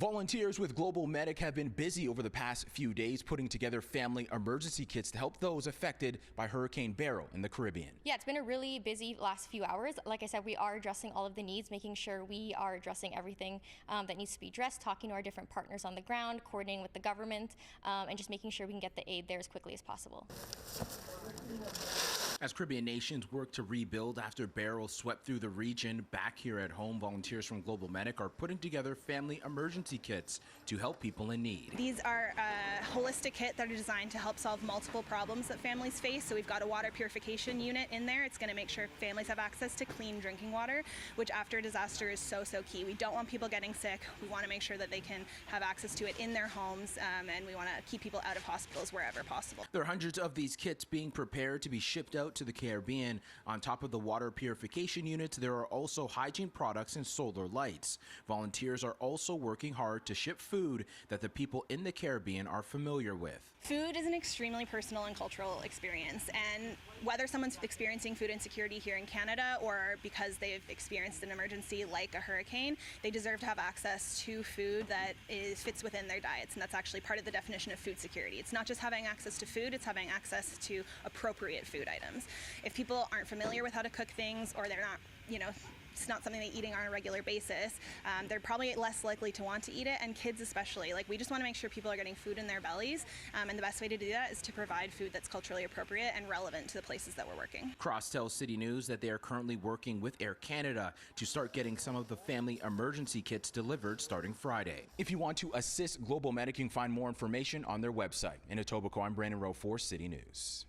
Volunteers with GlobalMedic have been busy over the past few days putting together family emergency kits to help those affected by Hurricane Beryl in the Caribbean. Yeah, it's been a really busy last few hours. Like I said, we are addressing all of the needs, making sure we are addressing everything that needs to be addressed, talking to our different partners on the ground, coordinating with the government, and just making sure we can get the aid there as quickly as possible. As Caribbean nations work to rebuild after Beryl swept through the region, back here at home, volunteers from GlobalMedic are putting together family emergency kits to help people in need. These are a holistic kit that are designed to help solve multiple problems that families face. So we've got a water purification unit in there. It's going to make sure families have access to clean drinking water, which after a disaster is so key. We don't want people getting sick. We want to make sure that they can have access to it in their homes, and we want to keep people out of hospitals wherever possible. There are hundreds of these kits being prepared to be shipped out to the Caribbean. On top of the water purification units, there are also hygiene products and solar lights. Volunteers are also working hard to ship food that the people in the Caribbean are familiar with. Food is an extremely personal and cultural experience, and whether someone's experiencing food insecurity here in Canada or because they've experienced an emergency like a hurricane, they deserve to have access to food that fits within their diets, and that's actually part of the definition of food security. It's not just having access to food, it's having access to appropriate food items. If people aren't familiar with how to cook things, or they're not, it's not something they're eating on a regular basis, they're probably less likely to want to eat it, and kids especially. We just want to make sure people are getting food in their bellies, and the best way to do that is to provide food that's culturally appropriate and relevant to the places that we're working. Cross tells City News that they are currently working with Air Canada to start getting some of the family emergency kits delivered starting Friday. If you want to assist GlobalMedic, you can find more information on their website. In Etobicoke, I'm Rowe for City News.